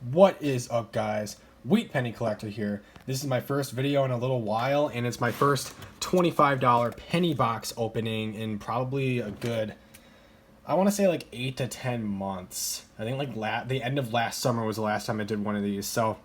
What is up, guys? Wheat Penny Collector here. This is my first video in a little while, and it's my first $25 penny box opening in probably a good, I want to say like 8 to 10 months. I think like the end of last summer was the last time I did one of these. So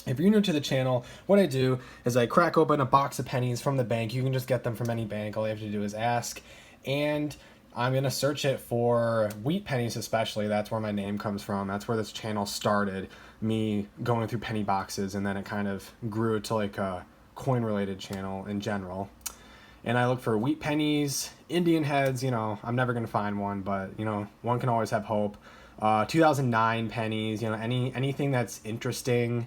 if you're new to the channel, what I do is I crack open a box of pennies from the bank. You can just get them from any bank. All you have to do is ask. And I'm going to search it for wheat pennies especially. That's where my name comes from. That's where this channel started, me going through penny boxes, and then it kind of grew to like a coin-related channel in general. And I look for wheat pennies, Indian heads, you know, I'm never going to find one, but, you know, one can always have hope. 2009 pennies, you know, anything that's interesting.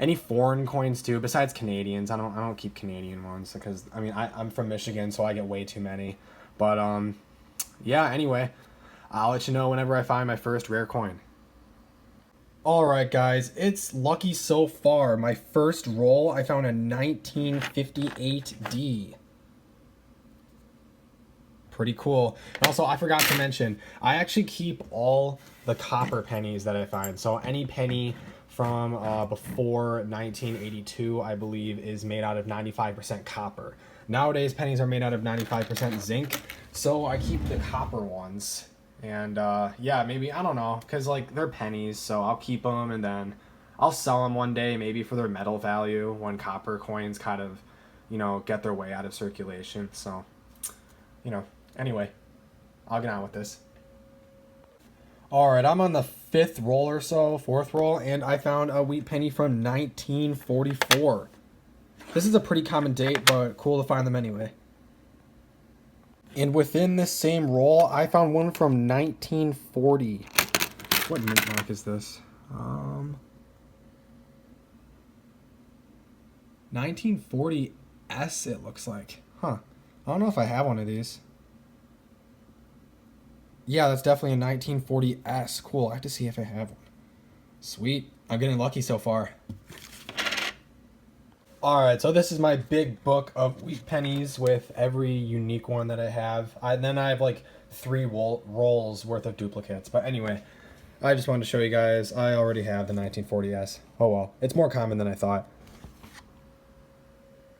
Any foreign coins too, besides Canadians. I don't keep Canadian ones because, I mean, I'm from Michigan, so I get way too many. But, yeah, anyway, I'll let you know whenever I find my first rare coin. Alright guys, it's lucky so far. My first roll, I found a 1958D. Pretty cool. And also, I forgot to mention, I actually keep all the copper pennies that I find. So any penny from before 1982, I believe, is made out of 95% copper. Nowadays, pennies are made out of 95% zinc, so I keep the copper ones. And yeah, maybe, I don't know, because like they're pennies, so I'll keep them and then I'll sell them one day, maybe for their metal value when copper coins kind of, you know, get their way out of circulation. So, you know, anyway, I'll get on with this. Alright, I'm on the fourth roll, and I found a wheat penny from 1944. This is a pretty common date, but cool to find them anyway. And within this same roll, I found one from 1940. What mint mark is this? 1940S, it looks like. Huh. I don't know if I have one of these. Yeah, that's definitely a 1940S. Cool. I have to see if I have one. Sweet. I'm getting lucky so far. Alright, so this is my big book of wheat pennies with every unique one that I have. Then I have like 3 rolls worth of duplicates. But anyway, I just wanted to show you guys. I already have the 1940S. Oh well, it's more common than I thought.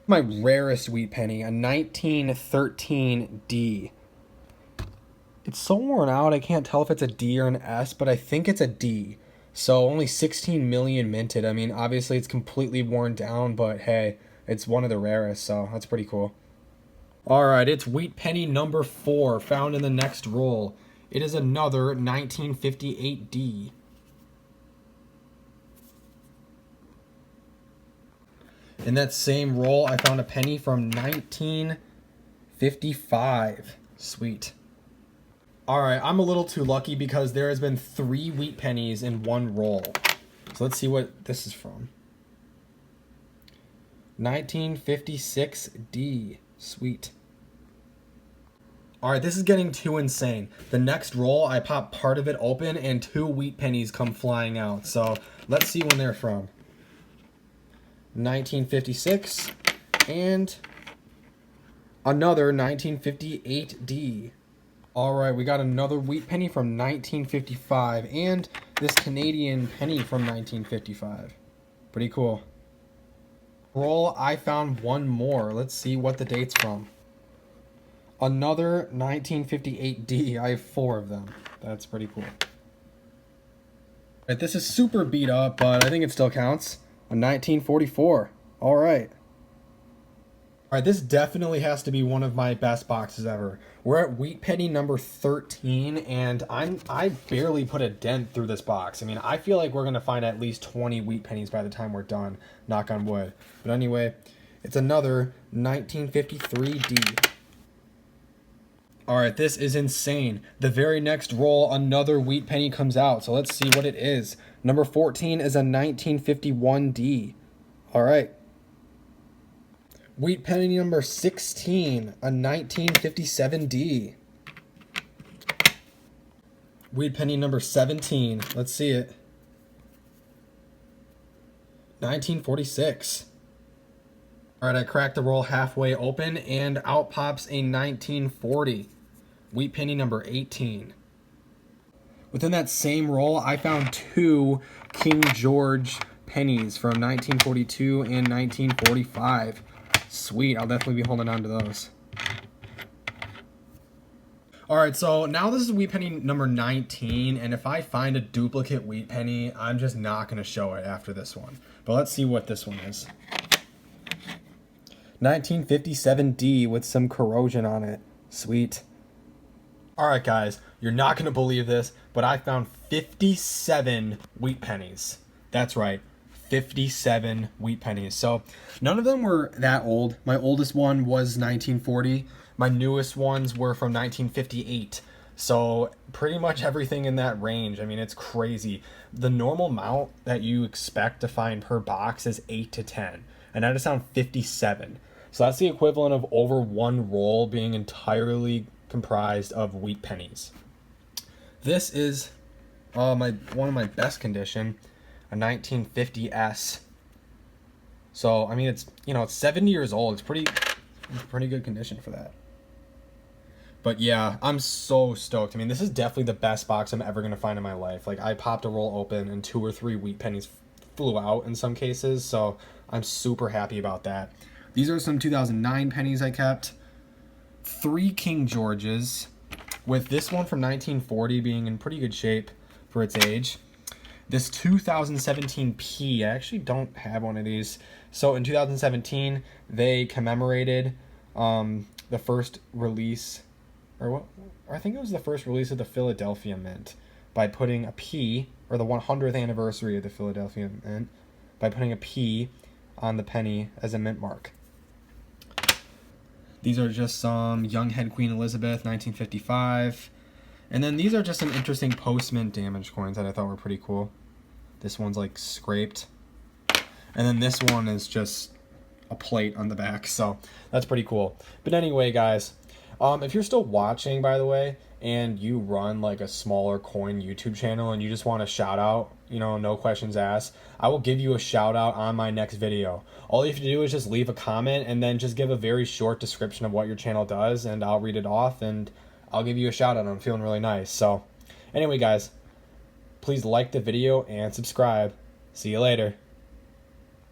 My rarest wheat penny, a 1913D. It's so worn out, I can't tell if it's a D or an S, but I think it's a D. So only 16 million minted. I mean, obviously it's completely worn down, but hey, it's one of the rarest, so that's pretty cool. Alright, it's wheat penny number 4, found in the next roll. It is another 1958D. In that same roll, I found a penny from 1955. Sweet. Alright, I'm a little too lucky because there has been 3 wheat pennies in one roll. So let's see what this is from. 1956D. Sweet. Alright, this is getting too insane. The next roll, I pop part of it open and 2 wheat pennies come flying out. So let's see when they're from. 1956 and another 1958D. Alright, we got another wheat penny from 1955 and this Canadian penny from 1955. Pretty cool. Roll, I found one more. Let's see what the date's from. Another 1958D. I have 4 of them. That's pretty cool. Right, this is super beat up, but I think it still counts. A 1944. Alright. Alright, this definitely has to be one of my best boxes ever. We're at wheat penny number 13, and I barely put a dent through this box. I mean, I feel like we're going to find at least 20 wheat pennies by the time we're done, knock on wood. But anyway, it's another 1953D. Alright, this is insane. The very next roll, another wheat penny comes out, so let's see what it is. Number 14 is a 1951D. Alright. Wheat penny number 16, a 1957D. Wheat penny number 17, let's see it. 1946. Alright, I cracked the roll halfway open and out pops a 1940. Wheat penny number 18. Within that same roll, I found 2 King George pennies from 1942 and 1945. Sweet, I'll definitely be holding on to those. Alright, so now this is wheat penny number 19, and if I find a duplicate wheat penny, I'm just not going to show it after this one. But let's see what this one is. 1957D with some corrosion on it. Sweet. Alright guys, you're not going to believe this, but I found 57 wheat pennies. That's right, 57 wheat pennies. So none of them were that old. My oldest one was 1940. My newest ones were from 1958. So pretty much everything in that range. I mean, it's crazy. The normal amount that you expect to find per box is 8 to 10. And I just found 57. So that's the equivalent of over one roll being entirely comprised of wheat pennies. This is one of my best condition, a 1950S. So I mean, it's it's 70 years old. It's pretty good condition for that. But yeah, I'm so stoked. I mean, this is definitely the best box I'm ever gonna find in my life. Like, I popped a roll open and 2 or 3 wheat pennies flew out in some cases, so I'm super happy about that. These are some 2009 pennies I kept. 3 King Georges, with this one from 1940 being in pretty good shape for its age. This 2017 P, I actually don't have one of these. So in 2017, they commemorated the first release, or I think it was the first release of the Philadelphia Mint by putting a P, or the 100th anniversary of the Philadelphia Mint, by putting a P on the penny as a mint mark. These are just some Young Head Queen Elizabeth, 1955. And then these are just some interesting post-mint damage coins that I thought were pretty cool. This one's like scraped. And then this one is just a plate on the back, so that's pretty cool. But anyway, guys, if you're still watching, by the way, and you run like a smaller coin YouTube channel and you just want a shout out, no questions asked, I will give you a shout out on my next video. All you have to do is just leave a comment and then just give a very short description of what your channel does, and I'll read it off and I'll give you a shout out. I'm feeling really nice. So anyway, guys, please like the video and subscribe. See you later.